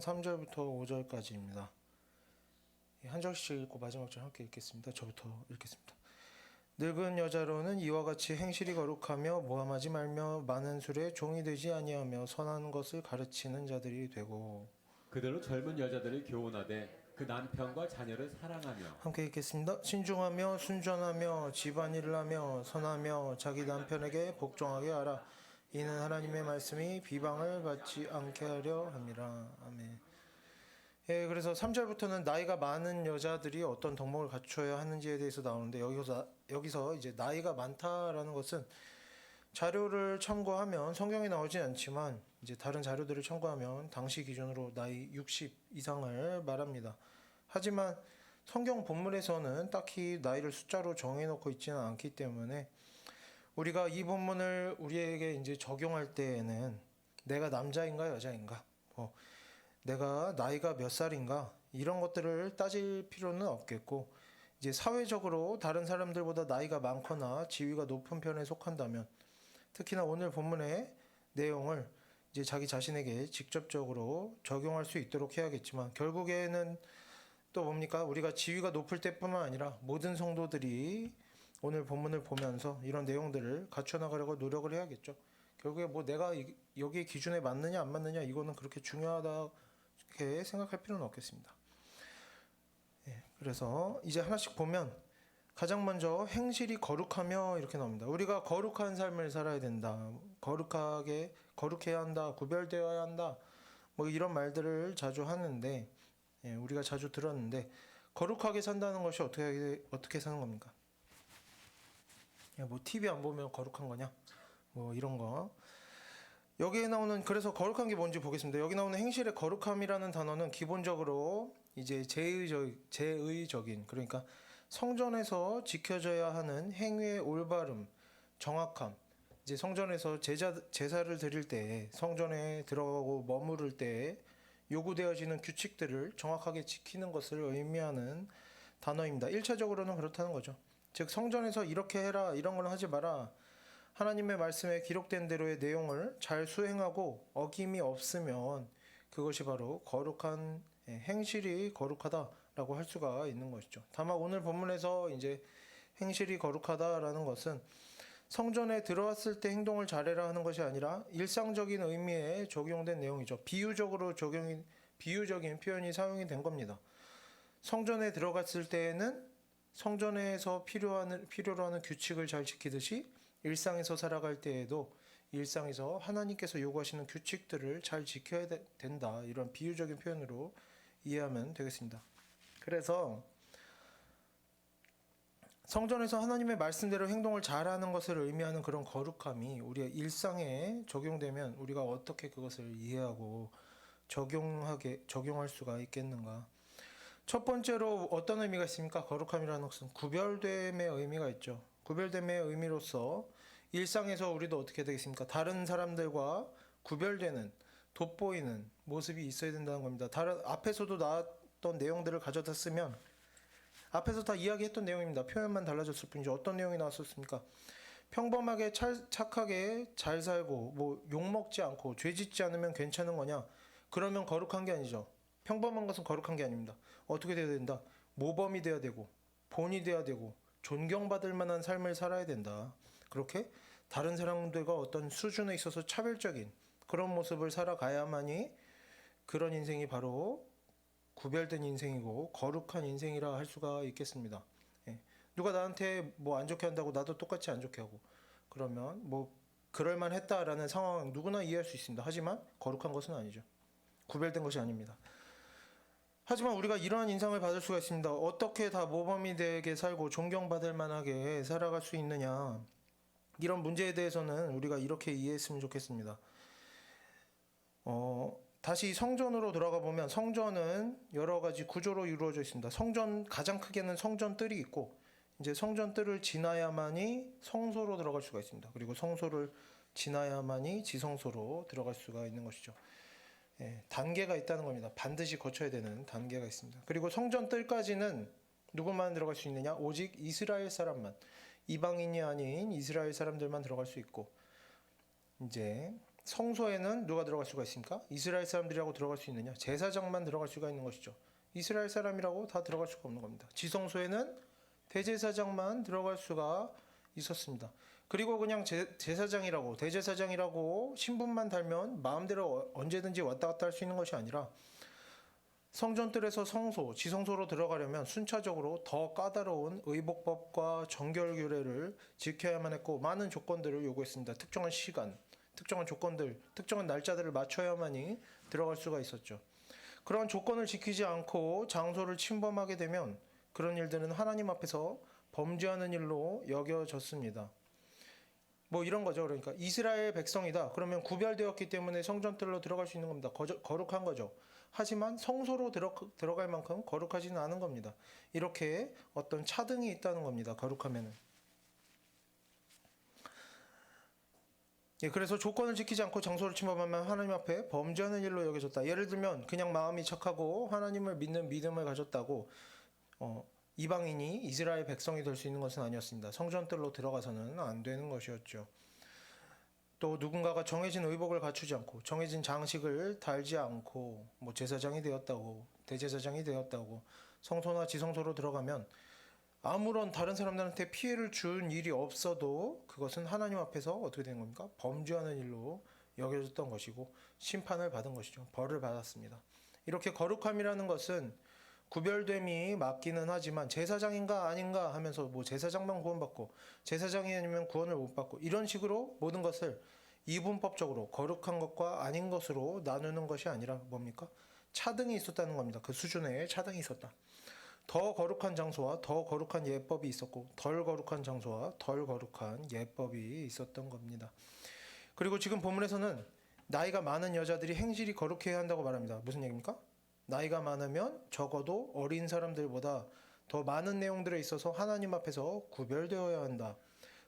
3절부터 5절까지입니다. 한 절씩 읽고 마지막 절 함께 읽겠습니다. 저부터 읽겠습니다. 늙은 여자로는 이와 같이 행실이 거룩하며 모함하지 말며 많은 술에 종이 되지 아니하며 선한 것을 가르치는 자들이 되고, 그들로 젊은 여자들을 교훈하되 그 남편과 자녀를 사랑하며 함께 읽겠습니다. 신중하며 순전하며 집안일을 하며 선하며 자기 남편에게 복종하게 하라. 이는 하나님의 말씀이 비방을 받지 않게 하려 함이라. 아멘. 예, 그래서 3절부터는 나이가 많은 여자들이 어떤 덕목을 갖춰야 하는지에 대해서 나오는데, 여기서 이제 나이가 많다라는 것은 자료를 참고하면 성경에 나오진 않지만 이제 다른 자료들을 참고하면 당시 기준으로 나이 60 이상을 말합니다. 하지만 성경 본문에서는 딱히 나이를 숫자로 정해놓고 있지는 않기 때문에 우리가 이 본문을 우리에게 이제 적용할 때에는 내가 남자인가 여자인가, 내가 나이가 몇 살인가 이런 것들을 따질 필요는 없겠고, 이제 사회적으로 다른 사람들보다 나이가 많거나 지위가 높은 편에 속한다면 특히나 오늘 본문의 내용을 이제 자기 자신에게 직접적으로 적용할 수 있도록 해야겠지만, 결국에는 또 뭡니까? 우리가 지위가 높을 때뿐만 아니라 모든 성도들이 오늘 본문을 보면서 이런 내용들을 갖춰 나가려고 노력을 해야겠죠. 결국에 뭐 내가 여기 기준에 맞느냐 안 맞느냐 이거는 그렇게 중요하다게 생각할 필요는 없겠습니다. 예, 그래서 이제 하나씩 보면 가장 먼저 행실이 거룩하며 이렇게 나옵니다. 우리가 거룩한 삶을 살아야 된다. 거룩해야 한다. 구별되어야 한다. 뭐 이런 말들을 자주 하는데, 예, 우리가 자주 들었는데, 거룩하게 산다는 것이 어떻게 사는 겁니까? 야, 뭐 TV 안 보면 거룩한 거냐? 뭐 이런 거. 여기에 나오는, 그래서 거룩한 게 뭔지 보겠습니다. 여기 나오는 행실의 거룩함이라는 단어는 기본적으로 이제 제의적인, 그러니까 성전에서 지켜져야 하는 행위의 올바름, 정확함. 이제 성전에서 제사를 드릴 때, 성전에 들어가고 머무를 때 요구되어지는 규칙들을 정확하게 지키는 것을 의미하는 단어입니다. 1차적으로는 그렇다는 거죠. 즉 성전에서 이렇게 해라, 이런 걸 하지 마라, 하나님의 말씀에 기록된 대로의 내용을 잘 수행하고 어김이 없으면 그것이 바로 거룩한 행실이 거룩하다라고 할 수가 있는 것이죠. 다만 오늘 본문에서 이제 행실이 거룩하다라는 것은 성전에 들어왔을 때 행동을 잘해라 하는 것이 아니라 일상적인 의미에 적용된 내용이죠. 비유적인 표현이 사용이 된 겁니다. 성전에 들어갔을 때에는 성전에서 필요로 하는 규칙을 잘 지키듯이 일상에서 살아갈 때에도 일상에서 하나님께서 요구하시는 규칙들을 잘 지켜야 된다. 이런 비유적인 표현으로 이해하면 되겠습니다. 그래서 성전에서 하나님의 말씀대로 행동을 잘하는 것을 의미하는 그런 거룩함이 우리의 일상에 적용되면 우리가 어떻게 그것을 이해하고 적용할 수가 있겠는가. 첫 번째로 어떤 의미가 있습니까? 거룩함이라는 것은 구별됨의 의미가 있죠. 구별됨의 의미로서 일상에서 우리도 어떻게 되겠습니까? 다른 사람들과 구별되는, 돋보이는 모습이 있어야 된다는 겁니다. 앞에서도 나왔던 내용들을 가져다 쓰면 앞에서 다 이야기했던 내용입니다. 표현만 달라졌을 뿐이죠. 어떤 내용이 나왔었습니까? 평범하게 착하게 잘 살고 뭐 욕먹지 않고 죄 짓지 않으면 괜찮은 거냐? 그러면 거룩한 게 아니죠. 평범한 것은 거룩한 게 아닙니다. 어떻게 돼야 된다? 모범이 돼야 되고 본이 돼야 되고 존경받을 만한 삶을 살아야 된다. 그렇게 다른 사람들과 어떤 수준에 있어서 차별적인 그런 모습을 살아가야만이 그런 인생이 바로 구별된 인생이고 거룩한 인생이라 할 수가 있겠습니다. 예. 누가 나한테 뭐 안 좋게 한다고 나도 똑같이 안 좋게 하고 그러면 뭐 그럴만 했다라는 상황 누구나 이해할 수 있습니다. 하지만 거룩한 것은 아니죠. 구별된 것이 아닙니다. 하지만 우리가 이러한 인상을 받을 수가 있습니다. 어떻게 다 모범이 되게 살고 존경받을 만하게 살아갈 수 있느냐. 이런 문제에 대해서는 우리가 이렇게 이해했으면 좋겠습니다. 다시 성전으로 돌아가 보면 성전은 여러 가지 구조로 이루어져 있습니다. 가장 크게는 성전 뜰이 있고, 이제 성전 뜰을 지나야만이 성소로 들어갈 수가 있습니다. 그리고 성소를 지나야만이 지성소로 들어갈 수가 있는 것이죠. 예, 단계가 있다는 겁니다. 반드시 거쳐야 되는 단계가 있습니다. 그리고 성전 뜰까지는 누구만 들어갈 수 있느냐? 오직 이스라엘 사람만, 이방인이 아닌 이스라엘 사람들만 들어갈 수 있고, 이제 성소에는 누가 들어갈 수가 있습니까? 이스라엘 사람들이라고 들어갈 수 있느냐? 제사장만 들어갈 수가 있는 것이죠. 이스라엘 사람이라고 다 들어갈 수가 없는 겁니다. 지성소에는 대제사장만 들어갈 수가 있었습니다. 그리고 그냥 제사장이라고 대제사장이라고 신분만 달면 마음대로 언제든지 왔다 갔다 할 수 있는 것이 아니라 성전뜰에서 성소, 지성소로 들어가려면 순차적으로 더 까다로운 의복법과 정결규례를 지켜야만 했고 많은 조건들을 요구했습니다. 특정한 시간, 특정한 조건들, 특정한 날짜들을 맞춰야만이 들어갈 수가 있었죠. 그런 조건을 지키지 않고 장소를 침범하게 되면 그런 일들은 하나님 앞에서 범죄하는 일로 여겨졌습니다. 뭐 이런 거죠. 그러니까 이스라엘 백성이다. 그러면 구별되었기 때문에 성전뜰로 들어갈 수 있는 겁니다. 거룩한 거죠. 하지만 성소로 들어갈 만큼 거룩하지는 않은 겁니다. 이렇게 어떤 차등이 있다는 겁니다. 거룩하면은. 예, 그래서 조건을 지키지 않고 장소를 침범하면 하나님 앞에 범죄하는 일로 여겨졌다. 예를 들면 그냥 마음이 착하고 하나님을 믿는 믿음을 가졌다고 이방인이 이스라엘 백성이 될 수 있는 것은 아니었습니다. 성전뜰로 들어가서는 안 되는 것이었죠. 또 누군가가 정해진 의복을 갖추지 않고 정해진 장식을 달지 않고 뭐 제사장이 되었다고 대제사장이 되었다고 성소나 지성소로 들어가면 아무런 다른 사람들한테 피해를 준 일이 없어도 그것은 하나님 앞에서 어떻게 된 겁니까? 범죄하는 일로 여겨졌던 것이고 심판을 받은 것이죠. 벌을 받았습니다. 이렇게 거룩함이라는 것은 구별됨이 맞기는 하지만 제사장인가 아닌가 하면서 뭐 제사장만 구원받고 제사장이 아니면 구원을 못 받고 이런 식으로 모든 것을 이분법적으로 거룩한 것과 아닌 것으로 나누는 것이 아니라 뭡니까? 차등이 있었다는 겁니다. 그 수준에 차등이 있었다. 더 거룩한 장소와 더 거룩한 예법이 있었고 덜 거룩한 장소와 덜 거룩한 예법이 있었던 겁니다. 그리고 지금 본문에서는 나이가 많은 여자들이 행실이 거룩해야 한다고 말합니다. 무슨 얘기입니까? 나이가 많으면 적어도 어린 사람들보다 더 많은 내용들에 있어서 하나님 앞에서 구별되어야 한다.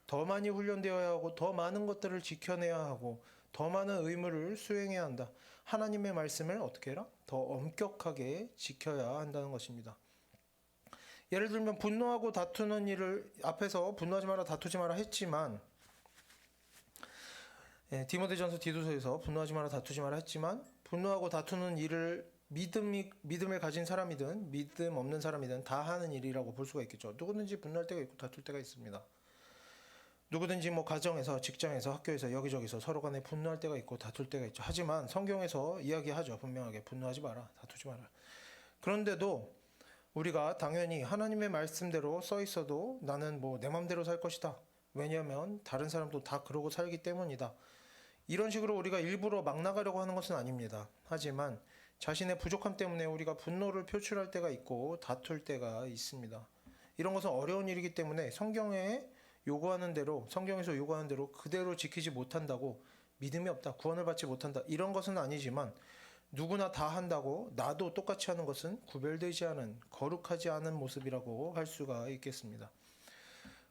더 많이 훈련되어야 하고 더 많은 것들을 지켜내야 하고 더 많은 의무를 수행해야 한다. 하나님의 말씀을 어떻게 해라? 더 엄격하게 지켜야 한다는 것입니다. 예를 들면 분노하고 다투는 일을 앞에서 분노하지 마라 다투지 마라 했지만 디모데전서 디도서에서 분노하지 마라 다투지 마라 했지만 분노하고 다투는 일을 믿음을 가진 사람이든 믿음 없는 사람이든 다 하는 일이라고 볼 수가 있겠죠. 누구든지 분노할 때가 있고 다툴 때가 있습니다. 누구든지 뭐 가정에서 직장에서 학교에서 여기저기서 서로 간에 분노할 때가 있고 다툴 때가 있죠. 하지만 성경에서 이야기하죠. 분명하게 분노하지 마라 다투지 마라. 그런데도 우리가 당연히 하나님의 말씀대로 써 있어도 나는 뭐 내 맘대로 살 것이다. 왜냐하면 다른 사람도 다 그러고 살기 때문이다. 이런 식으로 우리가 일부러 막 나가려고 하는 것은 아닙니다. 하지만 자신의 부족함 때문에 우리가 분노를 표출할 때가 있고 다툴 때가 있습니다. 이런 것은 어려운 일이기 때문에 성경에서 요구하는 대로 그대로 지키지 못한다고 믿음이 없다, 구원을 받지 못한다 이런 것은 아니지만 누구나 다 한다고 나도 똑같이 하는 것은 구별되지 않은 거룩하지 않은 모습이라고 할 수가 있겠습니다.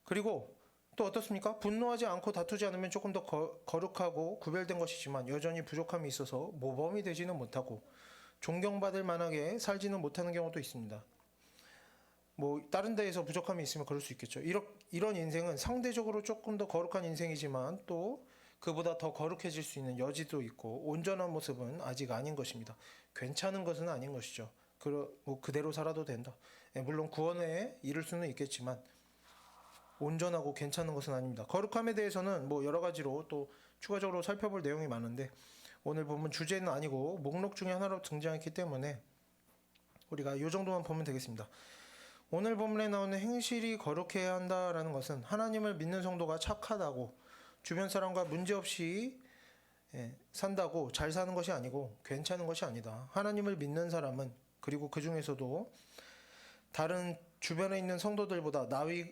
그리고 또 어떻습니까? 분노하지 않고 다투지 않으면 조금 더 거룩하고 구별된 것이지만 여전히 부족함이 있어서 모범이 되지는 못하고 존경받을 만하게 살지는 못하는 경우도 있습니다. 뭐 다른 데에서 부족함이 있으면 그럴 수 있겠죠. 이런 인생은 상대적으로 조금 더 거룩한 인생이지만 또 그보다 더 거룩해질 수 있는 여지도 있고 온전한 모습은 아직 아닌 것입니다. 괜찮은 것은 아닌 것이죠. 그대로 살아도 된다. 물론 구원에 이를 수는 있겠지만 온전하고 괜찮은 것은 아닙니다. 거룩함에 대해서는 뭐 여러 가지로 또 추가적으로 살펴볼 내용이 많은데 오늘 본문 주제는 아니고 목록 중에 하나로 등장했기 때문에 우리가 이 정도만 보면 되겠습니다. 오늘 본문에 나오는 행실이 거룩해야 한다라는 것은 하나님을 믿는 성도가 착하다고 주변 사람과 문제없이 산다고 잘 사는 것이 아니고 괜찮은 것이 아니다. 하나님을 믿는 사람은 그리고 그 중에서도 다른 주변에 있는 성도들보다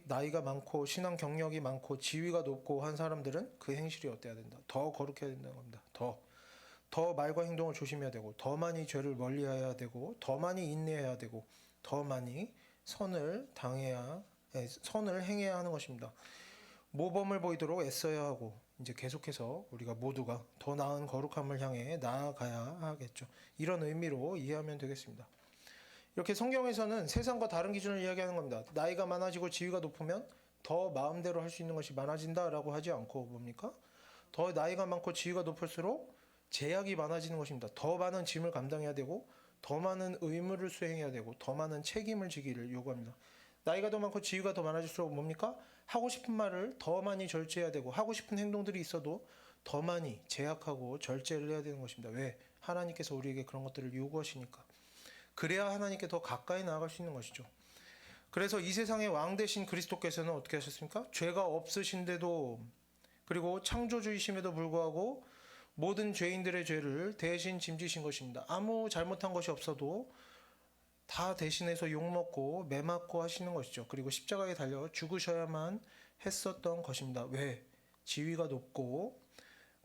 나이가 많고 신앙 경력이 많고 지위가 높고 한 사람들은 그 행실이 어때야 된다. 더 거룩해야 된다는 겁니다. 더 말과 행동을 조심해야 되고 더 많이 죄를 멀리해야 되고 더 많이 인내해야 되고 더 많이 선을 행해야 하는 것입니다. 모범을 보이도록 애써야 하고 이제 계속해서 우리가 모두가 더 나은 거룩함을 향해 나아가야 하겠죠. 이런 의미로 이해하면 되겠습니다. 이렇게 성경에서는 세상과 다른 기준을 이야기하는 겁니다. 나이가 많아지고 지위가 높으면 더 마음대로 할 수 있는 것이 많아진다라고 하지 않고 뭡니까? 더 나이가 많고 지위가 높을수록 제약이 많아지는 것입니다. 더 많은 짐을 감당해야 되고 더 많은 의무를 수행해야 되고 더 많은 책임을 지기를 요구합니다. 나이가 더 많고 지위가 더 많아질수록 뭡니까? 하고 싶은 말을 더 많이 절제해야 되고 하고 싶은 행동들이 있어도 더 많이 제약하고 절제를 해야 되는 것입니다. 왜? 하나님께서 우리에게 그런 것들을 요구하시니까. 그래야 하나님께 더 가까이 나아갈 수 있는 것이죠. 그래서 이 세상의 왕 되신 그리스도께서는 어떻게 하셨습니까? 죄가 없으신데도 그리고 창조주이심에도 불구하고 모든 죄인들의 죄를 대신 짐지신 것입니다. 아무 잘못한 것이 없어도 다 대신해서 욕먹고 매맞고 하시는 것이죠. 그리고 십자가에 달려 죽으셔야만 했었던 것입니다. 왜? 지위가 높고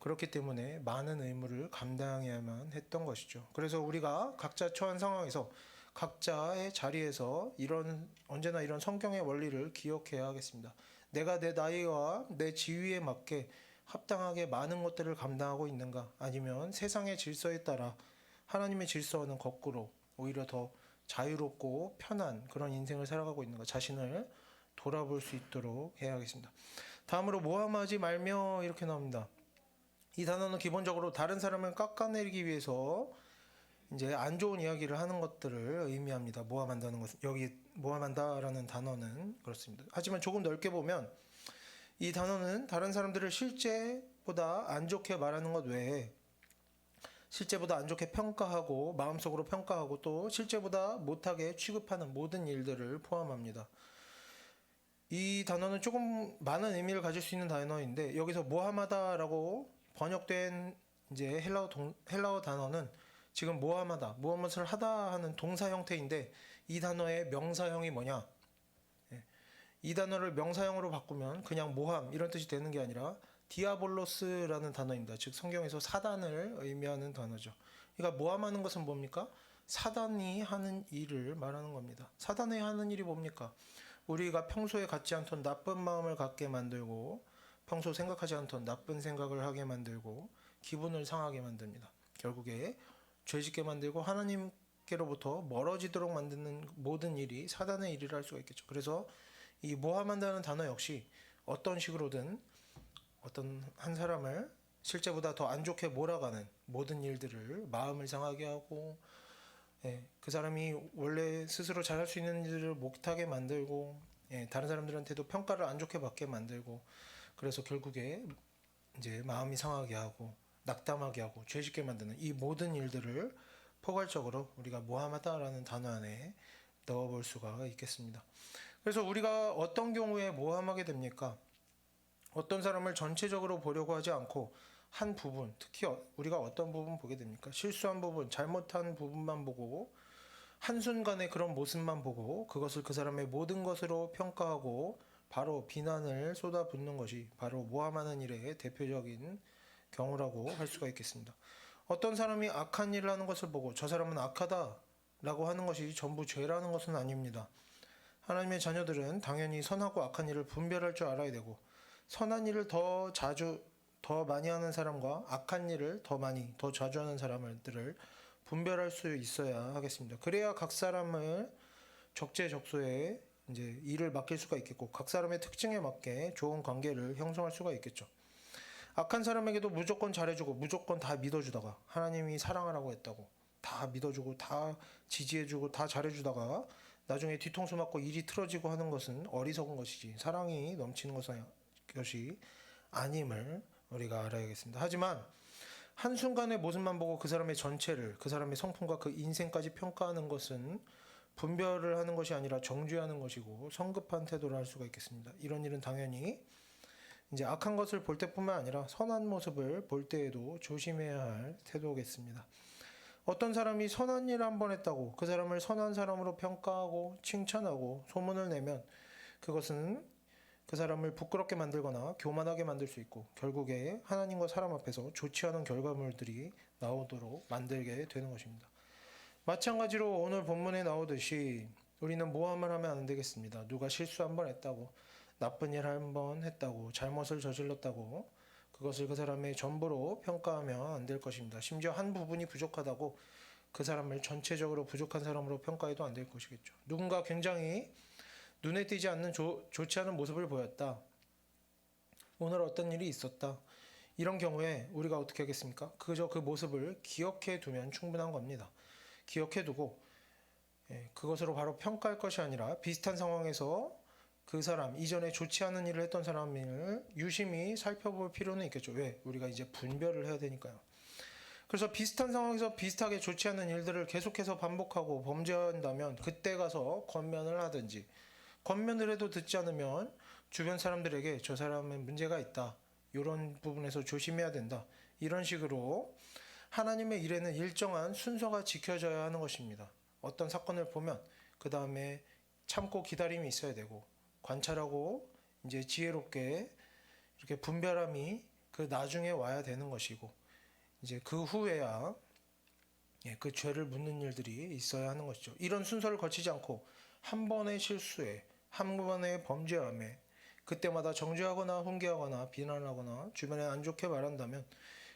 그렇기 때문에 많은 의무를 감당해야만 했던 것이죠. 그래서 우리가 각자 처한 상황에서 각자의 자리에서 언제나 이런 성경의 원리를 기억해야 하겠습니다. 내가 내 나이와 내 지위에 맞게 합당하게 많은 것들을 감당하고 있는가? 아니면 세상의 질서에 따라 하나님의 질서와는 거꾸로 오히려 더 자유롭고 편한 그런 인생을 살아가고 있는가? 자신을 돌아볼 수 있도록 해야겠습니다. 다음으로 모함하지 말며 이렇게 나옵니다. 이 단어는 기본적으로 다른 사람을 깎아내리기 위해서 이제 안 좋은 이야기를 하는 것들을 의미합니다. 모함한다는 것은 여기 모함한다라는 단어는 그렇습니다. 하지만 조금 넓게 보면 이 단어는 다른 사람들을 실제보다 안 좋게 말하는 것 외에 실제보다 안 좋게 평가하고 마음속으로 평가하고 또 실제보다 못하게 취급하는 모든 일들을 포함합니다. 이 단어는 조금 많은 의미를 가질 수 있는 단어인데 여기서 모함하다라고 번역된 이제 헬라어 단어는 지금 모함하다, 무엇을 하다 하는 동사 형태인데 이 단어의 명사형이 뭐냐? 이 단어를 명사형으로 바꾸면 그냥 모함 이런 뜻이 되는 게 아니라 디아볼로스라는 단어입니다. 즉 성경에서 사단을 의미하는 단어죠. 그러니까 모함하는 것은 뭡니까? 사단이 하는 일을 말하는 겁니다. 사단이 하는 일이 뭡니까? 우리가 평소에 갖지 않던 나쁜 마음을 갖게 만들고 평소 생각하지 않던 나쁜 생각을 하게 만들고 기분을 상하게 만듭니다. 결국에 죄짓게 만들고 하나님께로부터 멀어지도록 만드는 모든 일이 사단의 일이라 할 수가 있겠죠. 그래서 이 모함한다는 단어 역시 어떤 식으로든 어떤 한 사람을 실제보다 더 안 좋게 몰아가는 모든 일들을 마음을 상하게 하고 그 사람이 원래 스스로 잘할 수 있는 일을 못하게 만들고 다른 사람들한테도 평가를 안 좋게 받게 만들고 그래서 결국에 이제 마음이 상하게 하고 낙담하게 하고 죄짓게 만드는 이 모든 일들을 포괄적으로 우리가 모함하다라는 단어 안에 넣어볼 수가 있겠습니다. 그래서 우리가 어떤 경우에 모함하게 됩니까? 어떤 사람을 전체적으로 보려고 하지 않고 한 부분, 특히 우리가 어떤 부분 보게 됩니까? 실수한 부분, 잘못한 부분만 보고 한순간에 그런 모습만 보고 그것을 그 사람의 모든 것으로 평가하고 바로 비난을 쏟아붓는 것이 바로 모함하는 일의 대표적인 경우라고 할 수가 있겠습니다. 어떤 사람이 악한 일을 하는 것을 보고 저 사람은 악하다라고 하는 것이 전부 죄라는 것은 아닙니다. 하나님의 자녀들은 당연히 선하고 악한 일을 분별할 줄 알아야 되고 선한 일을 더 많이 하는 사람과 악한 일을 더 자주 하는 사람들을 분별할 수 있어야 하겠습니다. 그래야 각 사람을 적재적소에 이제 일을 맡길 수가 있겠고 각 사람의 특징에 맞게 좋은 관계를 형성할 수가 있겠죠. 악한 사람에게도 무조건 잘해주고 무조건 다 믿어주다가 하나님이 사랑하라고 했다고 다 믿어주고 다 지지해주고 다 잘해주다가 나중에 뒤통수 맞고 일이 틀어지고 하는 것은 어리석은 것이지 사랑이 넘치는 것이 아님을 우리가 알아야겠습니다. 하지만 한순간의 모습만 보고 그 사람의 전체를 그 사람의 성품과 그 인생까지 평가하는 것은 분별을 하는 것이 아니라 정죄하는 것이고 성급한 태도를 할 수가 있겠습니다. 이런 일은 당연히 이제 악한 것을 볼 때뿐만 아니라 선한 모습을 볼 때에도 조심해야 할 태도겠습니다. 어떤 사람이 선한 일을 한 번 했다고 그 사람을 선한 사람으로 평가하고 칭찬하고 소문을 내면 그것은 그 사람을 부끄럽게 만들거나 교만하게 만들 수 있고 결국에 하나님과 사람 앞에서 좋지 않은 결과물들이 나오도록 만들게 되는 것입니다. 마찬가지로 오늘 본문에 나오듯이 우리는 모함을 하면 안 되겠습니다. 누가 실수 한 번 했다고 나쁜 일 한 번 했다고 잘못을 저질렀다고 그것을 그 사람의 전부로 평가하면 안 될 것입니다. 심지어 한 부분이 부족하다고 그 사람을 전체적으로 부족한 사람으로 평가해도 안 될 것이겠죠. 누군가 굉장히 눈에 띄지 않는 좋지 않은 모습을 보였다. 오늘 어떤 일이 있었다. 이런 경우에 우리가 어떻게 하겠습니까? 그저 그 모습을 기억해 두면 충분한 겁니다. 기억해 두고 그것으로 바로 평가할 것이 아니라 비슷한 상황에서 그 사람, 이전에 좋지 않은 일을 했던 사람을 유심히 살펴볼 필요는 있겠죠. 왜? 우리가 이제 분별을 해야 되니까요. 그래서 비슷한 상황에서 비슷하게 좋지 않은 일들을 계속해서 반복하고 범죄한다면 그때 가서 권면을 하든지, 권면을 해도 듣지 않으면 주변 사람들에게 저 사람은 문제가 있다, 이런 부분에서 조심해야 된다, 이런 식으로 하나님의 일에는 일정한 순서가 지켜져야 하는 것입니다. 어떤 사건을 보면 그 다음에 참고 기다림이 있어야 되고, 관찰하고 이제 지혜롭게 이렇게 분별함이 그 나중에 와야 되는 것이고, 이제 그 후에야 그 죄를 묻는 일들이 있어야 하는 것이죠. 이런 순서를 거치지 않고 한 번의 실수에, 한 번의 범죄함에 그때마다 정죄하거나 훈계하거나 비난하거나 주변에 안 좋게 말한다면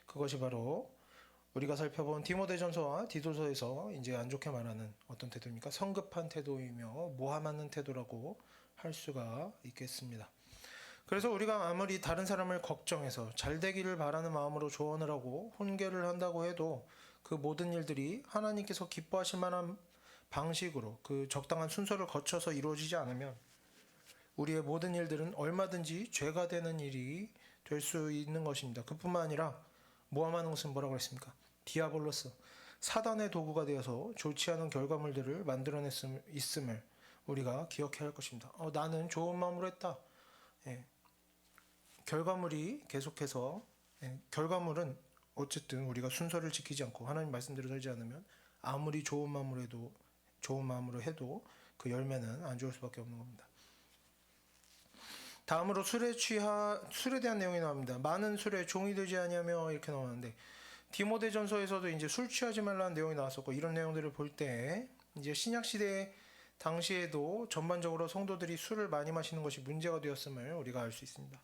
그것이 바로 우리가 살펴본 디모데전서와 디도서에서 이제 안 좋게 말하는 어떤 태도입니까? 성급한 태도이며 모함하는 태도라고 할 수가 있겠습니다. 그래서 우리가 아무리 다른 사람을 걱정해서 잘 되기를 바라는 마음으로 조언을 하고 훈계를 한다고 해도 그 모든 일들이 하나님께서 기뻐하실 만한 방식으로 그 적당한 순서를 거쳐서 이루어지지 않으면 우리의 모든 일들은 얼마든지 죄가 되는 일이 될 수 있는 것입니다. 그뿐만 아니라 모함하는 것은 뭐라고 했습니까? 디아볼로스, 사단의 도구가 되어서 좋지 않은 결과물들을 만들어냈음을 우리가 기억해야 할 것입니다. 나는 좋은 마음으로 했다. 결과물이 계속해서 결과물은 어쨌든 우리가 순서를 지키지 않고 하나님 말씀대로 살지 않으면 아무리 좋은 마음으로 해도 그 열매는 안 좋을 수밖에 없는 겁니다. 다음으로 술에 대한 내용이 나옵니다. 많은 술에 종이 되지 아니하며 이렇게 나오는데 디모데전서에서도 이제 술 취하지 말라는 내용이 나왔었고, 이런 내용들을 볼 때 이제 신약 시대 당시에도 전반적으로 성도들이 술을 많이 마시는 것이 문제가 되었음을 우리가 알 수 있습니다.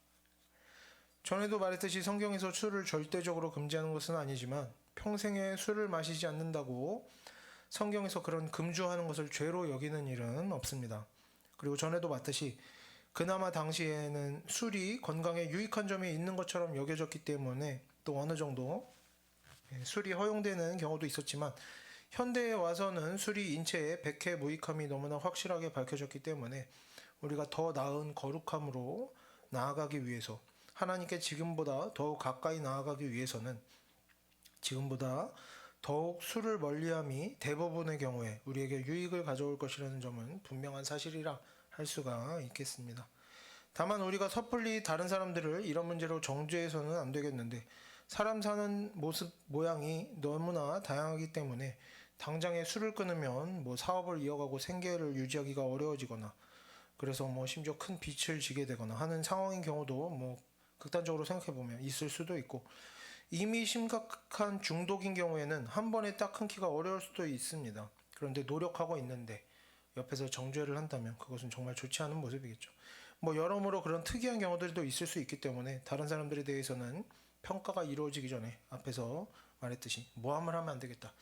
전에도 말했듯이 성경에서 술을 절대적으로 금지하는 것은 아니지만 평생에 술을 마시지 않는다고 성경에서 그런 금주하는 것을 죄로 여기는 일은 없습니다. 그리고 전에도 봤듯이 그나마 당시에는 술이 건강에 유익한 점이 있는 것처럼 여겨졌기 때문에 또 어느 정도 술이 허용되는 경우도 있었지만, 현대에 와서는 술이 인체에 백해 무익함이 너무나 확실하게 밝혀졌기 때문에 우리가 더 나은 거룩함으로 나아가기 위해서, 하나님께 지금보다 더욱 가까이 나아가기 위해서는 지금보다 더욱 술을 멀리함이 대부분의 경우에 우리에게 유익을 가져올 것이라는 점은 분명한 사실이라 할 수가 있겠습니다. 다만 우리가 섣불리 다른 사람들을 이런 문제로 정죄해서는 안 되겠는데, 사람 사는 모습 모양이 너무나 다양하기 때문에 당장에 술을 끊으면 사업을 이어가고 생계를 유지하기가 어려워지거나, 그래서 심지어 큰 빚을 지게 되거나 하는 상황인 경우도 극단적으로 생각해 보면 있을 수도 있고, 이미 심각한 중독인 경우에는 한 번에 딱 끊기가 어려울 수도 있습니다. 그런데 노력하고 있는데 옆에서 정죄를 한다면 그것은 정말 좋지 않은 모습이겠죠. 여러모로 그런 특이한 경우들도 있을 수 있기 때문에 다른 사람들에 대해서는 평가가 이루어지기 전에 앞에서 말했듯이 모함을 하면 안 되겠다,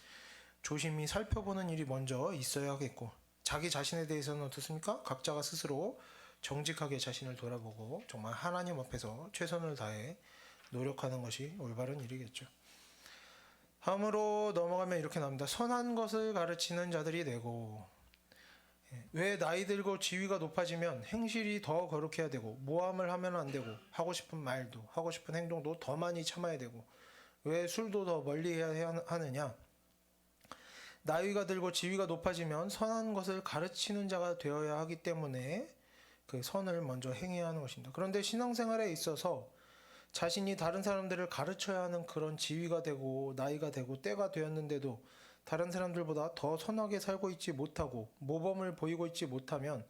조심히 살펴보는 일이 먼저 있어야 하겠고, 자기 자신에 대해서는 어떻습니까? 각자가 스스로 정직하게 자신을 돌아보고 정말 하나님 앞에서 최선을 다해 노력하는 것이 올바른 일이겠죠. 다음으로 넘어가면 이렇게 나옵니다. 선한 것을 가르치는 자들이 되고, 왜 나이 들고 지위가 높아지면 행실이 더 거룩해야 되고, 모함을 하면 안 되고, 하고 싶은 말도 하고 싶은 행동도 더 많이 참아야 되고, 왜 술도 더 멀리 해야 하느냐? 나이가 들고 지위가 높아지면 선한 것을 가르치는 자가 되어야 하기 때문에 그 선을 먼저 행해야 하는 것입니다. 그런데 신앙생활에 있어서 자신이 다른 사람들을 가르쳐야 하는 그런 지위가 되고 나이가 되고 때가 되었는데도 다른 사람들보다 더 선하게 살고 있지 못하고 모범을 보이고 있지 못하면,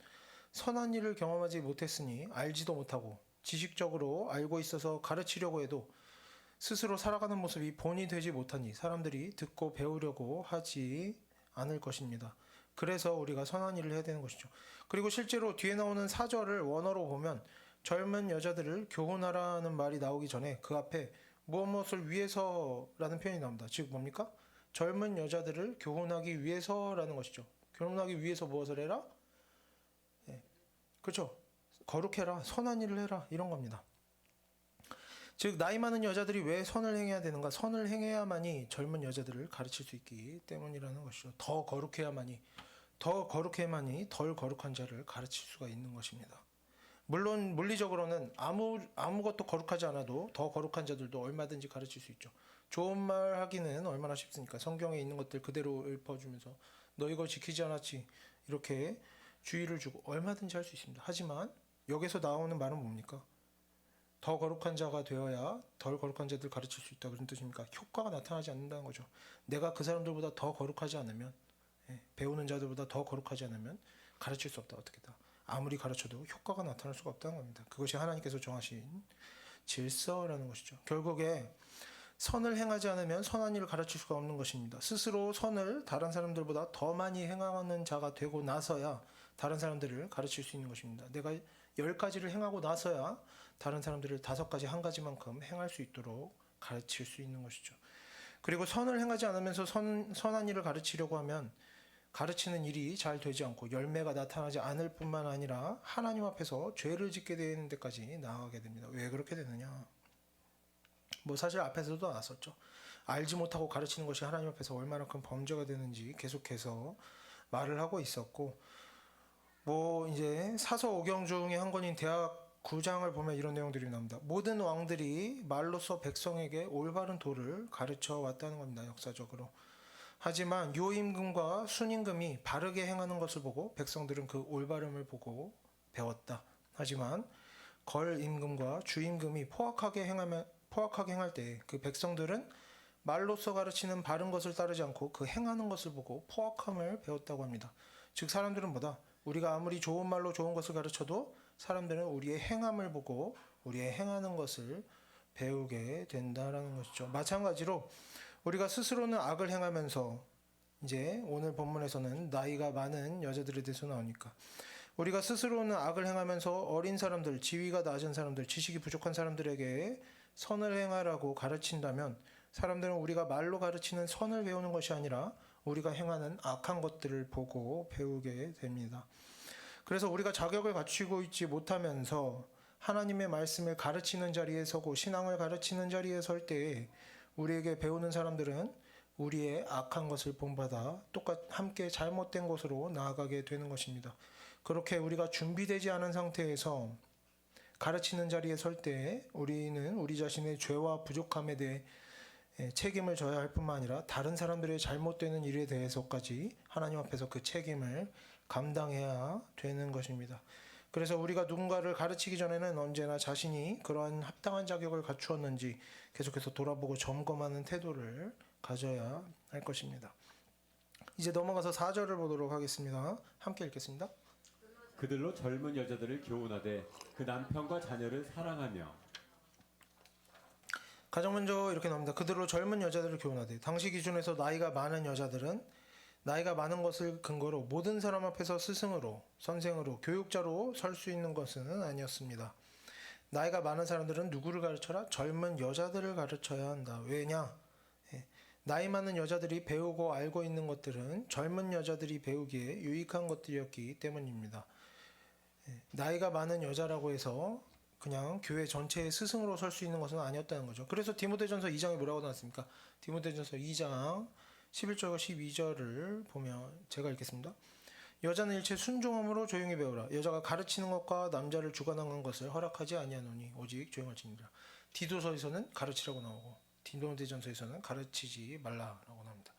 선한 일을 경험하지 못했으니 알지도 못하고 지식적으로 알고 있어서 가르치려고 해도 스스로 살아가는 모습이 본이 되지 못하니 사람들이 듣고 배우려고 하지 않을 것입니다. 그래서 우리가 선한 일을 해야 되는 것이죠. 그리고 실제로 뒤에 나오는 4절을 원어로 보면 젊은 여자들을 교훈하라는 말이 나오기 전에 그 앞에 무엇을 위해서라는 표현이 나옵니다. 즉 뭡니까? 젊은 여자들을 교훈하기 위해서라는 것이죠. 교훈하기 위해서 무엇을 해라? 그렇죠. 거룩해라, 선한 일을 해라, 이런 겁니다. 즉 나이 많은 여자들이 왜 선을 행해야 되는가? 선을 행해야만이 젊은 여자들을 가르칠 수 있기 때문이라는 것이죠. 더 거룩해야만이 덜 거룩한 자를 가르칠 수가 있는 것입니다. 물론 물리적으로는 아무것도 거룩하지 않아도 더 거룩한 자들도 얼마든지 가르칠 수 있죠. 좋은 말 하기는 얼마나 쉽습니까? 성경에 있는 것들 그대로 읊어주면서 너 이거 지키지 않았지 이렇게 주의를 주고 얼마든지 할 수 있습니다. 하지만 여기서 나오는 말은 뭡니까? 더 거룩한 자가 되어야 덜 거룩한 자들 가르칠 수 있다 그런 뜻입니까? 효과가 나타나지 않는다는 거죠. 내가 그 사람들보다 더 거룩하지 않으면 배우는 자들보다 더 거룩하지 않으면 가르칠 수 없다. 어떻게 다 아무리 가르쳐도 효과가 나타날 수가 없다는 겁니다. 그것이 하나님께서 정하신 질서라는 것이죠. 결국에 선을 행하지 않으면 선한 일을 가르칠 수가 없는 것입니다. 스스로 선을 다른 사람들보다 더 많이 행하는 자가 되고 나서야 다른 사람들을 가르칠 수 있는 것입니다. 내가 10가지를 행하고 나서야 다른 사람들을 5가지, 1가지만큼 행할 수 있도록 가르칠 수 있는 것이죠. 그리고 선을 행하지 않으면서 선한 일을 가르치려고 하면 가르치는 일이 잘 되지 않고 열매가 나타나지 않을 뿐만 아니라 하나님 앞에서 죄를 짓게 되는 데까지 나아가게 됩니다. 왜 그렇게 되느냐? 뭐 사실 앞에서도 나왔었죠. 알지 못하고 가르치는 것이 하나님 앞에서 얼마나 큰 범죄가 되는지 계속해서 말을 하고 있었고, 뭐 이제 사서 오경 중에 한 권인 대학 9장을 보면 이런 내용들이 나옵니다. 모든 왕들이 말로써 백성에게 올바른 도를 가르쳐 왔다는 겁니다. 역사적으로. 하지만 요임금과 순임금이 바르게 행하는 것을 보고 백성들은 그 올바름을 보고 배웠다. 하지만 걸임금과 주임금이 포악하게 행할 때 그 백성들은 말로써 가르치는 바른 것을 따르지 않고 그 행하는 것을 보고 포악함을 배웠다고 합니다. 즉 사람들은 뭐다? 우리가 아무리 좋은 말로 좋은 것을 가르쳐도 사람들은 우리의 행함을 보고 우리의 행하는 것을 배우게 된다라는 것이죠. 마찬가지로 우리가 스스로는 악을 행하면서 이제 오늘 본문에서는 나이가 많은 여자들에 대해서 나오니까 우리가 스스로는 악을 행하면서 어린 사람들, 지위가 낮은 사람들, 지식이 부족한 사람들에게 선을 행하라고 가르친다면 사람들은 우리가 말로 가르치는 선을 배우는 것이 아니라 우리가 행하는 악한 것들을 보고 배우게 됩니다. 그래서 우리가 자격을 갖추고 있지 못하면서 하나님의 말씀을 가르치는 자리에 서고 신앙을 가르치는 자리에 설 때에 우리에게 배우는 사람들은 우리의 악한 것을 본받아 함께 잘못된 곳으로 나아가게 되는 것입니다. 그렇게 우리가 준비되지 않은 상태에서 가르치는 자리에 설 때 우리는 우리 자신의 죄와 부족함에 대해 책임을 져야 할 뿐만 아니라 다른 사람들의 잘못되는 일에 대해서까지 하나님 앞에서 그 책임을 감당해야 되는 것입니다. 그래서 우리가 누군가를 가르치기 전에는 언제나 자신이 그러한 합당한 자격을 갖추었는지 계속해서 돌아보고 점검하는 태도를 가져야 할 것입니다. 이제 넘어가서 4절을 보도록 하겠습니다. 함께 읽겠습니다. 그들로 젊은 여자들을 교훈하되 그 남편과 자녀를 사랑하며. 가장 먼저 이렇게 나옵니다. 그들로 젊은 여자들을 교훈하되. 당시 기준에서 나이가 많은 여자들은 나이가 많은 것을 근거로 모든 사람 앞에서 스승으로, 선생으로, 교육자로 설 수 있는 것은 아니었습니다. 나이가 많은 사람들은 누구를 가르쳐라? 젊은 여자들을 가르쳐야 한다. 왜냐? 나이 많은 여자들이 배우고 알고 있는 것들은 젊은 여자들이 배우기에 유익한 것들이었기 때문입니다. 나이가 많은 여자라고 해서 그냥 교회 전체의 스승으로 설 수 있는 것은 아니었다는 거죠. 그래서 디모데전서 2장에 뭐라고 나왔습니까? 디모데전서 2장 11절과 12절을 보면 제가 읽겠습니다. 여자는 일체 순종함으로 조용히 배우라. 여자가 가르치는 것과 남자를 주관하는 것을 허락하지 아니하노니 오직 조용할지니라. 디도서에서는 가르치라고 나오고 디모데전서에서는 가르치지 말라라고 나옵니다.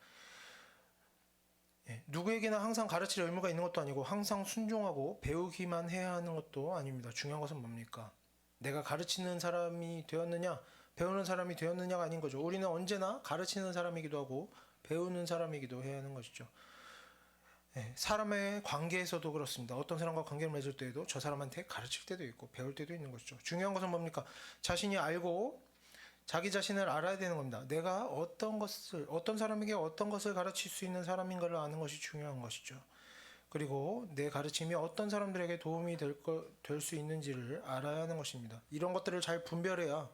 누구에게나 항상 가르칠 의무가 있는 것도 아니고 항상 순종하고 배우기만 해야 하는 것도 아닙니다. 중요한 것은 뭡니까? 내가 가르치는 사람이 되었느냐, 배우는 사람이 되었느냐가 아닌 거죠. 우리는 언제나 가르치는 사람이기도 하고 배우는 사람이기도 해야 하는 것이죠. 사람의 관계에서도 그렇습니다. 어떤 사람과 관계를 맺을 때에도 저 사람한테 가르칠 때도 있고 배울 때도 있는 것이죠. 중요한 것은 뭡니까? 자신이 알고 자기 자신을 알아야 되는 겁니다. 내가 어떤 사람에게 어떤 것을 가르칠 수 있는 사람인가를 아는 것이 중요한 것이죠. 그리고 내 가르침이 어떤 사람들에게 도움이 될 수 있는지를 알아야 하는 것입니다. 이런 것들을 잘 분별해야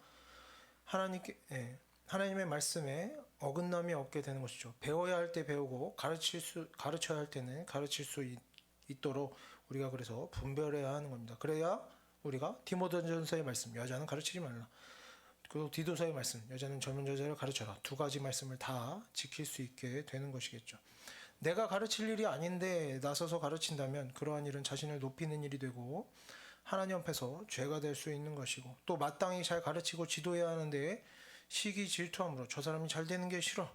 하나님의 말씀에 어긋남이 없게 되는 것이죠. 배워야 할 때 배우고 가르쳐야 할 때는 가르칠 수 있도록 우리가 그래서 분별해야 하는 겁니다. 그래야 우리가 디모데전서의 말씀, 여자는 가르치지 말라. 그리고 디도서의 말씀, 여자는 젊은 여자를 가르쳐라. 두 가지 말씀을 다 지킬 수 있게 되는 것이겠죠. 내가 가르칠 일이 아닌데 나서서 가르친다면 그러한 일은 자신을 높이는 일이 되고 하나님 앞에서 죄가 될 수 있는 것이고, 또 마땅히 잘 가르치고 지도해야 하는데 시기 질투함으로 저 사람이 잘 되는 게 싫어,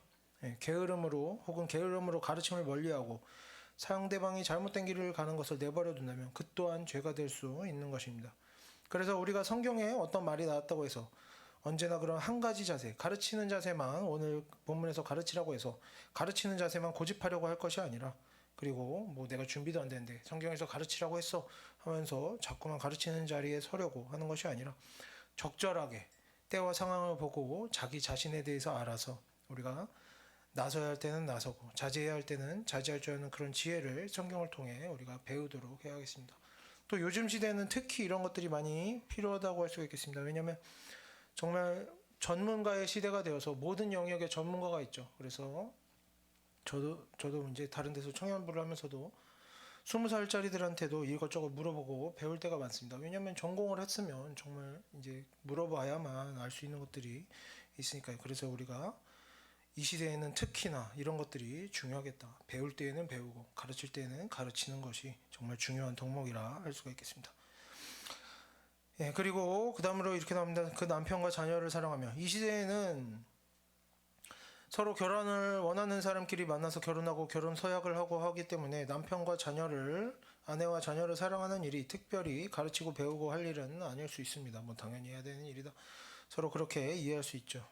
게으름으로 혹은 게으름으로 가르침을 멀리하고 상대방이 잘못된 길을 가는 것을 내버려 둔다면 그 또한 죄가 될 수 있는 것입니다. 그래서 우리가 성경에 어떤 말이 나왔다고 해서 언제나 그런 한 가지 자세, 가르치는 자세만, 오늘 본문에서 가르치라고 해서 가르치는 자세만 고집하려고 할 것이 아니라, 그리고 뭐 내가 준비도 안 되는데 성경에서 가르치라고 했어 하면서 자꾸만 가르치는 자리에 서려고 하는 것이 아니라 적절하게 때와 상황을 보고 자기 자신에 대해서 알아서 우리가 나서야 할 때는 나서고 자제해야 할 때는 자제할 줄 아는 그런 지혜를 성경을 통해 우리가 배우도록 해야겠습니다. 또 요즘 시대는 특히 이런 것들이 많이 필요하다고 할 수가 있겠습니다. 왜냐하면 정말 전문가의 시대가 되어서 모든 영역에 전문가가 있죠. 그래서 저도 이제 다른 데서 청년부를 하면서도 20살짜리들한테도 이것저것 물어보고 배울 때가 많습니다. 왜냐하면 전공을 했으면 정말 이제 물어봐야만 알 수 있는 것들이 있으니까요. 그래서 우리가 이 시대에는 특히나 이런 것들이 중요하겠다. 배울 때에는 배우고 가르칠 때에는 가르치는 것이 정말 중요한 덕목이라 할 수가 있겠습니다. 그리고 그 다음으로 이렇게 나옵니다. 그 남편과 자녀를 사랑하며. 이 시대에는 서로 결혼을 원하는 사람끼리 만나서 결혼하고 결혼 서약을 하고 하기 때문에 남편과 자녀를, 아내와 자녀를 사랑하는 일이 특별히 가르치고 배우고 할 일은 아닐 수 있습니다. 뭐 당연히 해야 되는 일이다. 서로 그렇게 이해할 수 있죠.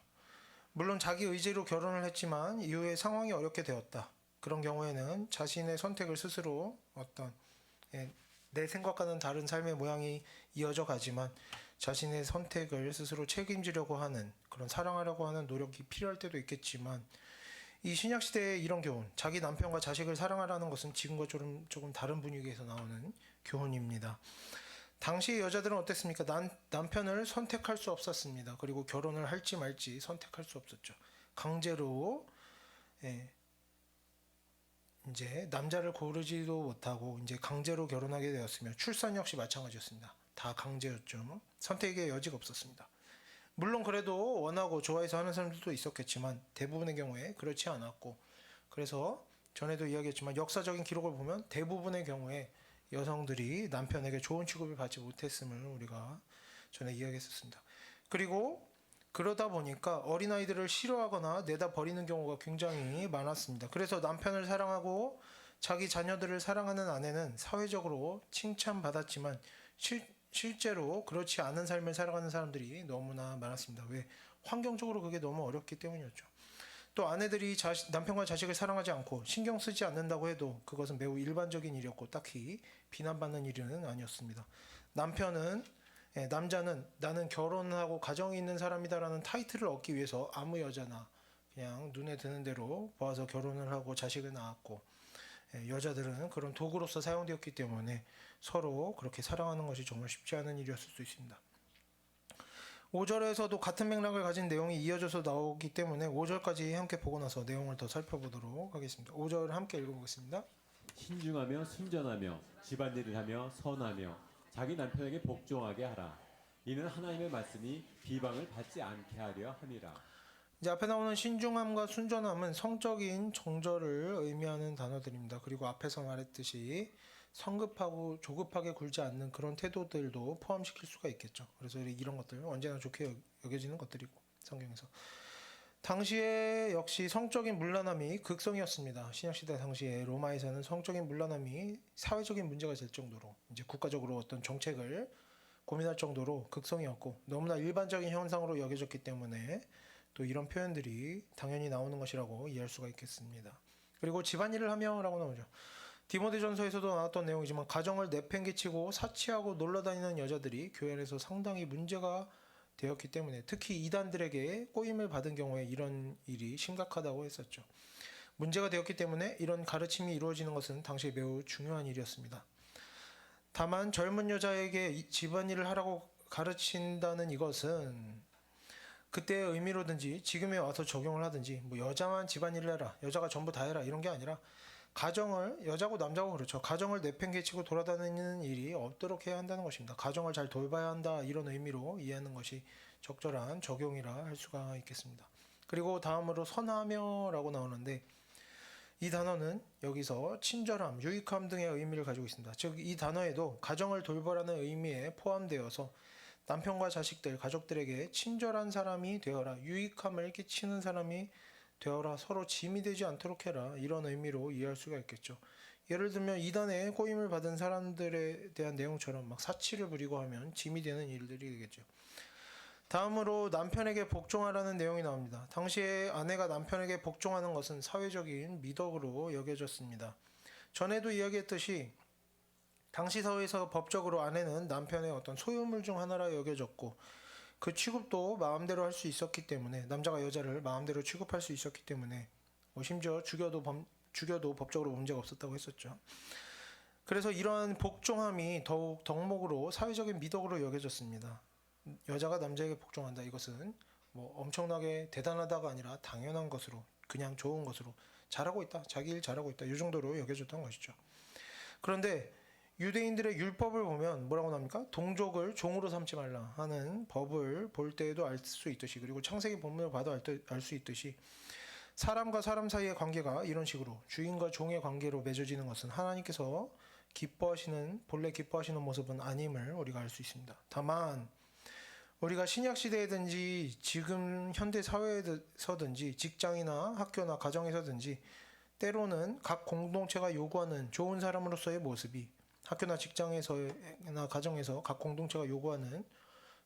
물론 자기 의지로 결혼을 했지만 이후에 상황이 어렵게 되었다. 그런 경우에는 자신의 선택을 스스로 내 생각과는 다른 삶의 모양이 이어져 가지만 자신의 선택을 스스로 책임지려고 하는, 그런 사랑하려고 하는 노력이 필요할 때도 있겠지만, 이 신약 시대의 이런 교훈, 자기 남편과 자식을 사랑하라는 것은 지금과 조금 다른 분위기에서 나오는 교훈입니다. 당시 여자들은 어땠습니까? 남편을 선택할 수 없었습니다. 그리고 결혼을 할지 말지 선택할 수 없었죠. 강제로 이제 남자를 고르지도 못하고 이제 강제로 결혼하게 되었으며, 출산 역시 마찬가지였습니다. 다 강제였죠. 선택의 여지가 없었습니다. 물론 그래도 원하고 좋아해서 하는 사람들도 있었겠지만 대부분의 경우에 그렇지 않았고, 그래서 전에도 이야기했지만 역사적인 기록을 보면 대부분의 경우에 여성들이 남편에게 좋은 취급을 받지 못했음을 우리가 전에 이야기했었습니다. 그리고 그러다 보니까 어린아이들을 싫어하거나 내다 버리는 경우가 굉장히 많았습니다. 그래서 남편을 사랑하고 자기 자녀들을 사랑하는 아내는 사회적으로 칭찬받았지만 실제로 그렇지 않은 삶을 살아가는 사람들이 너무나 많았습니다. 왜? 환경적으로 그게 너무 어렵기 때문이었죠. 또 아내들이 남편과 자식을 사랑하지 않고 신경 쓰지 않는다고 해도 그것은 매우 일반적인 일이었고 딱히 비난받는 일은 아니었습니다. 남자는 나는 결혼하고 가정이 있는 사람이다라는 타이틀을 얻기 위해서 아무 여자나 그냥 눈에 드는 대로 보아서 결혼을 하고 자식을 낳았고, 여자들은 그런 도구로서 사용되었기 때문에 서로 그렇게 사랑하는 것이 정말 쉽지 않은 일이었을 수 있습니다. 5절에서도 같은 맥락을 가진 내용이 이어져서 나오기 때문에 5절까지 함께 보고 나서 내용을 더 살펴보도록 하겠습니다. 5절 함께 읽어보겠습니다. 신중하며 순전하며 집안일을 하며 선하며 자기 남편에게 복종하게 하라. 이는 하나님의 말씀이 비방을 받지 않게 하려 함이라. 이제 앞에 나오는 신중함과 순전함은 성적인 정절을 의미하는 단어들입니다. 그리고 앞에서 말했듯이 성급하고 조급하게 굴지 않는 그런 태도들도 포함시킬 수가 있겠죠. 그래서 이런 것들 언제나 좋게 여겨지는 것들이고, 성경에서 당시에 역시 성적인 문란함이 극성이었습니다. 신약시대 당시에 로마에서는 성적인 문란함이 사회적인 문제가 될 정도로, 이제 국가적으로 어떤 정책을 고민할 정도로 극성이었고 너무나 일반적인 현상으로 여겨졌기 때문에 또 이런 표현들이 당연히 나오는 것이라고 이해할 수가 있겠습니다. 그리고 집안일을 하며 라고 나오죠. 디모데전서에서도 나왔던 내용이지만 가정을 내팽개치고 사치하고 놀러다니는 여자들이 교회 안에서 상당히 문제가 되었기 때문에, 특히 이단들에게 꼬임을 받은 경우에 이런 일이 심각하다고 했었죠. 문제가 되었기 때문에 이런 가르침이 이루어지는 것은 당시에 매우 중요한 일이었습니다. 다만 젊은 여자에게 집안일을 하라고 가르친다는 이것은 그때의 의미로든지 지금에 와서 적용을 하든지 뭐 여자만 집안일을 해라, 여자가 전부 다 해라 이런 게 아니라 가정을 여자고 남자고 그렇죠. 가정을 내팽개치고 돌아다니는 일이 없도록 해야 한다는 것입니다. 가정을 잘 돌봐야 한다 이런 의미로 이해하는 것이 적절한 적용이라 할 수가 있겠습니다. 그리고 다음으로 선하며라고 나오는데 이 단어는 여기서 친절함, 유익함 등의 의미를 가지고 있습니다. 즉 이 단어에도 가정을 돌보라는 의미에 포함되어서 남편과 자식들, 가족들에게 친절한 사람이 되어라, 유익함을 끼치는 사람이 되어라, 서로 짐이 되지 않도록 해라 이런 의미로 이해할 수가 있겠죠. 예를 들면 이단에 호임을 받은 사람들에 대한 내용처럼 막 사치를 부리고 하면 짐이 되는 일들이 되겠죠. 다음으로 남편에게 복종하라는 내용이 나옵니다. 당시에 아내가 남편에게 복종하는 것은 사회적인 미덕으로 여겨졌습니다. 전에도 이야기했듯이 당시 사회에서 법적으로 아내는 남편의 어떤 소유물 중 하나라 여겨졌고 그 취급도 마음대로 할 수 있었기 때문에 남자가 여자를 마음대로 취급할 수 있었기 때문에 심지어 죽여도 법적으로 문제가 없었다고 했었죠. 그래서 이러한 복종함이 더욱 덕목으로 사회적인 미덕으로 여겨졌습니다. 여자가 남자에게 복종한다. 이것은 뭐 엄청나게 대단하다가 아니라 당연한 것으로 그냥 좋은 것으로 잘하고 있다. 자기 일 잘하고 있다. 이 정도로 여겨졌던 것이죠. 그런데 유대인들의 율법을 보면 뭐라고 나옵니까? 동족을 종으로 삼지 말라 하는 법을 볼 때에도 알 수 있듯이 그리고 창세기 본문을 봐도 알 수 있듯이 사람과 사람 사이의 관계가 이런 식으로 주인과 종의 관계로 맺어지는 것은 하나님께서 본래 기뻐하시는 모습은 아님을 우리가 알 수 있습니다. 다만 우리가 신약 시대에든지 지금 현대 사회에서든지 직장이나 학교나 가정에서든지 때로는 각 공동체가 요구하는 좋은 사람으로서의 모습이 학교나 직장에서나 가정에서 각 공동체가 요구하는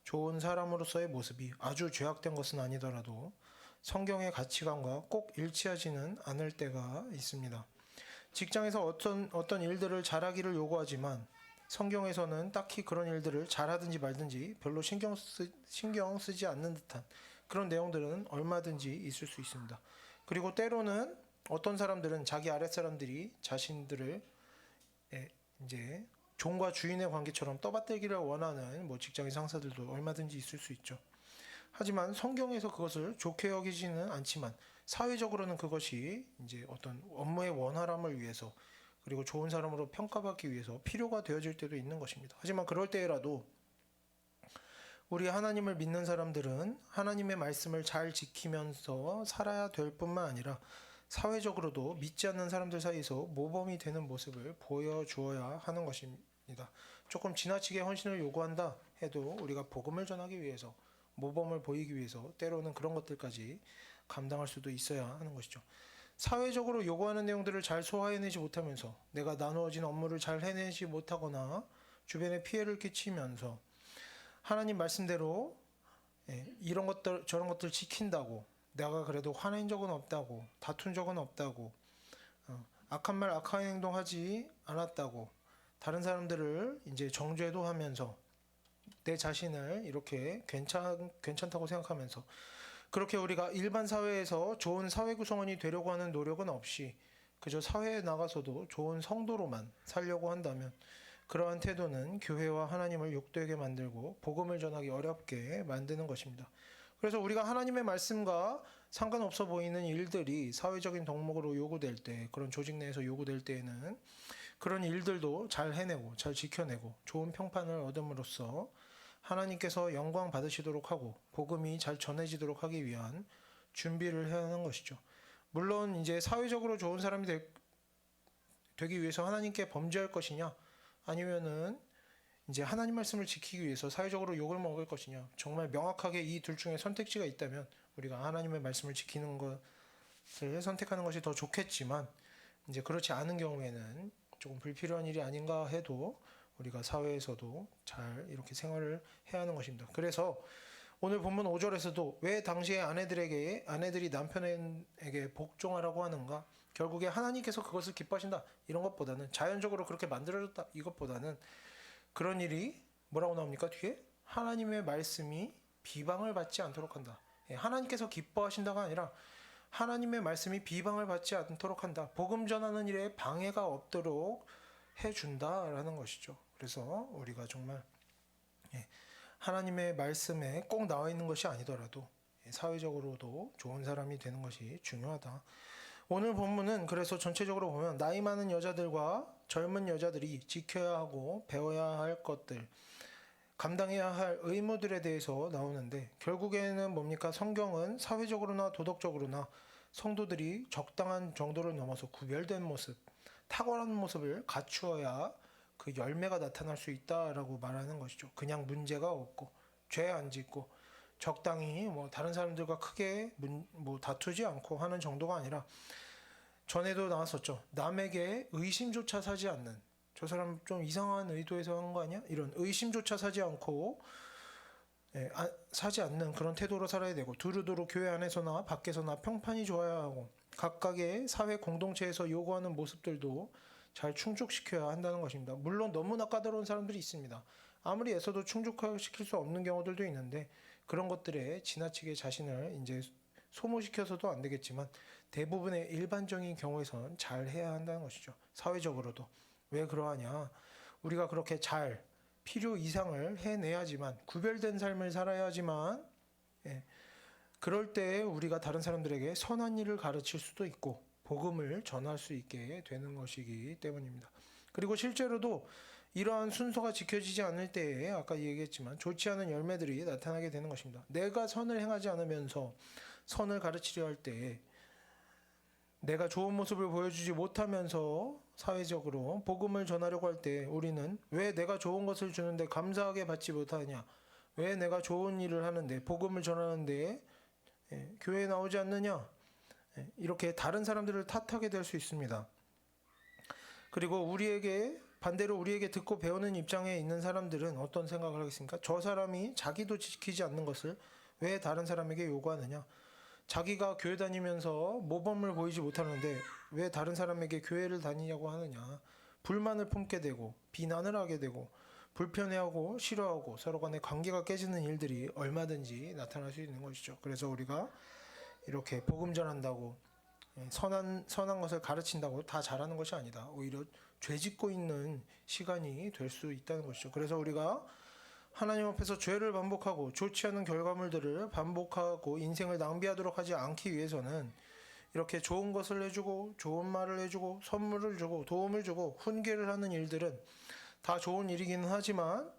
좋은 사람으로서의 모습이 아주 죄악된 것은 아니더라도 성경의 가치관과 꼭 일치하지는 않을 때가 있습니다. 직장에서 어떤 일들을 잘하기를 요구하지만 성경에서는 딱히 그런 일들을 잘하든지 말든지 별로 신경 쓰지 않는 듯한 그런 내용들은 얼마든지 있을 수 있습니다. 그리고 때로는 어떤 사람들은 자기 아랫사람들이 자신들을 이제 종과 주인의 관계처럼 떠받들기를 원하는 뭐 직장의 상사들도 얼마든지 있을 수 있죠. 하지만 성경에서 그것을 좋게 여기지는 않지만 사회적으로는 그것이 이제 어떤 업무의 원활함을 위해서 그리고 좋은 사람으로 평가받기 위해서 필요가 되어질 때도 있는 것입니다. 하지만 그럴 때라도 우리 하나님을 믿는 사람들은 하나님의 말씀을 잘 지키면서 살아야 될 뿐만 아니라 사회적으로도 믿지 않는 사람들 사이에서 모범이 되는 모습을 보여주어야 하는 것입니다. 조금 지나치게 헌신을 요구한다 해도 우리가 복음을 전하기 위해서 모범을 보이기 위해서 때로는 그런 것들까지 감당할 수도 있어야 하는 것이죠. 사회적으로 요구하는 내용들을 잘 소화해내지 못하면서 내가 나누어진 업무를 잘 해내지 못하거나 주변에 피해를 끼치면서 하나님 말씀대로 이런 것들 저런 것들 지킨다고 내가 그래도 화낸 적은 없다고 다툰 적은 없다고 악한 말 악한 행동하지 않았다고 다른 사람들을 이제 정죄도 하면서 내 자신을 이렇게 괜찮다고 생각하면서 그렇게 우리가 일반 사회에서 좋은 사회 구성원이 되려고 하는 노력은 없이 그저 사회에 나가서도 좋은 성도로만 살려고 한다면 그러한 태도는 교회와 하나님을 욕되게 만들고 복음을 전하기 어렵게 만드는 것입니다. 그래서 우리가 하나님의 말씀과 상관없어 보이는 일들이 사회적인 덕목으로 요구될 때 그런 조직 내에서 요구될 때에는 그런 일들도 잘 해내고 잘 지켜내고 좋은 평판을 얻음으로써 하나님께서 영광 받으시도록 하고 복음이 잘 전해지도록 하기 위한 준비를 해야 하는 것이죠. 물론 이제 사회적으로 좋은 사람이 되기 위해서 하나님께 범죄할 것이냐 아니면은 이제 하나님 말씀을 지키기 위해서 사회적으로 욕을 먹을 것이냐 정말 명확하게 이 둘 중에 선택지가 있다면 우리가 하나님의 말씀을 지키는 것을 선택하는 것이 더 좋겠지만 이제 그렇지 않은 경우에는 조금 불필요한 일이 아닌가 해도 우리가 사회에서도 잘 이렇게 생활을 해야 하는 것입니다. 그래서 오늘 본문 5절에서도 왜 당시에 아내들이 남편에게 복종하라고 하는가? 결국에 하나님께서 그것을 기뻐하신다. 이런 것보다는 자연적으로 그렇게 만들어졌다. 이것보다는 그런 일이 뭐라고 나옵니까? 뒤에 하나님의 말씀이 비방을 받지 않도록 한다. 하나님께서 기뻐하신다가 아니라 하나님의 말씀이 비방을 받지 않도록 한다. 복음 전하는 일에 방해가 없도록 해준다라는 것이죠. 그래서 우리가 정말 하나님의 말씀에 꼭 나와 있는 것이 아니더라도 사회적으로도 좋은 사람이 되는 것이 중요하다. 오늘 본문은 그래서 전체적으로 보면 나이 많은 여자들과 젊은 여자들이 지켜야 하고 배워야 할 것들, 감당해야 할 의무들에 대해서 나오는데 결국에는 뭡니까? 성경은 사회적으로나 도덕적으로나 성도들이 적당한 정도를 넘어서 구별된 모습, 탁월한 모습을 갖추어야 그 열매가 나타날 수 있다라고 말하는 것이죠. 그냥 문제가 없고 죄 안 짓고 적당히 뭐 다른 사람들과 크게 뭐 다투지 않고 하는 정도가 아니라 전에도 나왔었죠. 남에게 의심조차 사지 않는, 저 사람 좀 이상한 의도에서 한 거 아니야? 이런 의심조차 사지 않고 사지 않는 그런 태도로 살아야 되고 두루두루 교회 안에서나 밖에서나 평판이 좋아야 하고 각각의 사회 공동체에서 요구하는 모습들도 잘 충족시켜야 한다는 것입니다. 물론 너무나 까다로운 사람들이 있습니다. 아무리 애써도 충족시킬 수 없는 경우들도 있는데 그런 것들에 지나치게 자신을 이제 소모시켜서도 안 되겠지만 대부분의 일반적인 경우에선 잘 해야 한다는 것이죠. 사회적으로도. 왜 그러하냐? 우리가 그렇게 잘 필요 이상을 해내야지만 구별된 삶을 살아야지만 그럴 때 우리가 다른 사람들에게 선한 일을 가르칠 수도 있고 복음을 전할 수 있게 되는 것이기 때문입니다. 그리고 실제로도 이러한 순서가 지켜지지 않을 때에 아까 얘기했지만 좋지 않은 열매들이 나타나게 되는 것입니다. 내가 선을 행하지 않으면서 선을 가르치려 할 때 내가 좋은 모습을 보여주지 못하면서 사회적으로 복음을 전하려고 할 때 우리는 왜 내가 좋은 것을 주는데 감사하게 받지 못하냐? 왜 내가 좋은 일을 하는데 복음을 전하는데 교회에 나오지 않느냐? 이렇게 다른 사람들을 탓하게 될 수 있습니다. 그리고 반대로 우리에게 듣고 배우는 입장에 있는 사람들은 어떤 생각을 하겠습니까? 저 사람이 자기도 지키지 않는 것을 왜 다른 사람에게 요구하느냐? 자기가 교회 다니면서 모범을 보이지 못하는데 왜 다른 사람에게 교회를 다니냐고 하느냐? 불만을 품게 되고 비난을 하게 되고 불편해하고 싫어하고 서로 간의 관계가 깨지는 일들이 얼마든지 나타날 수 있는 것이죠. 그래서 우리가 이렇게 복음 전한다고 선한 것을 가르친다고 다 잘하는 것이 아니다. 오히려 죄짓고 있는 시간이 될 수 있다는 것이죠. 그래서 우리가 하나님 앞에서 죄를 반복하고 좋지 않은 결과물들을 반복하고 인생을 낭비하도록 하지 않기 위해서는 이렇게 좋은 것을 해주고 좋은 말을 해주고 선물을 주고 도움을 주고 훈계를 하는 일들은 다 좋은 일이기는 하지만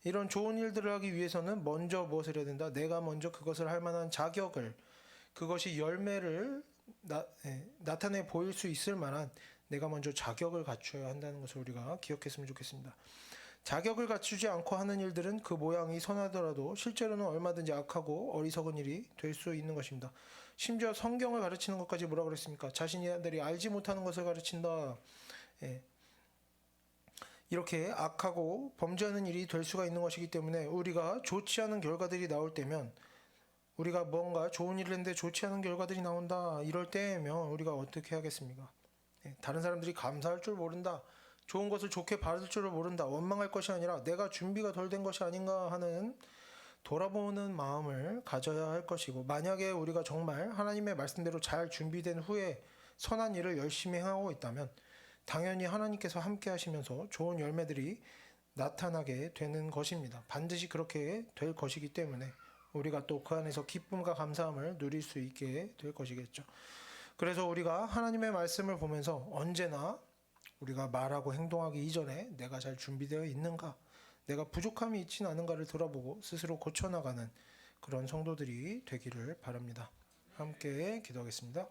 이런 좋은 일들을 하기 위해서는 먼저 무엇을 해야 된다? 내가 먼저 그것을 할 만한 자격을, 그것이 열매를 나타내 보일 수 있을 만한 내가 먼저 자격을 갖춰야 한다는 것을 우리가 기억했으면 좋겠습니다. 자격을 갖추지 않고 하는 일들은 그 모양이 선하더라도 실제로는 얼마든지 악하고 어리석은 일이 될 수 있는 것입니다. 심지어 성경을 가르치는 것까지 뭐라 그랬습니까? 자신들이 알지 못하는 것을 가르친다. 이렇게 악하고 범죄하는 일이 될 수가 있는 것이기 때문에 우리가 좋지 않은 결과들이 나올 때면 우리가 뭔가 좋은 일을 했는데 좋지 않은 결과들이 나온다. 이럴 때면 우리가 어떻게 하겠습니까? 다른 사람들이 감사할 줄 모른다. 좋은 것을 좋게 받을 줄을 모른다. 원망할 것이 아니라 내가 준비가 덜 된 것이 아닌가 하는 돌아보는 마음을 가져야 할 것이고, 만약에 우리가 정말 하나님의 말씀대로 잘 준비된 후에 선한 일을 열심히 하고 있다면 당연히 하나님께서 함께 하시면서 좋은 열매들이 나타나게 되는 것입니다. 반드시 그렇게 될 것이기 때문에 우리가 또 그 안에서 기쁨과 감사함을 누릴 수 있게 될 것이겠죠. 그래서 우리가 하나님의 말씀을 보면서 언제나 우리가 말하고 행동하기 이전에 내가 잘 준비되어 있는가, 내가 부족함이 있지는 않은가를 돌아보고 스스로 고쳐나가는 그런 성도들이 되기를 바랍니다. 함께 기도하겠습니다.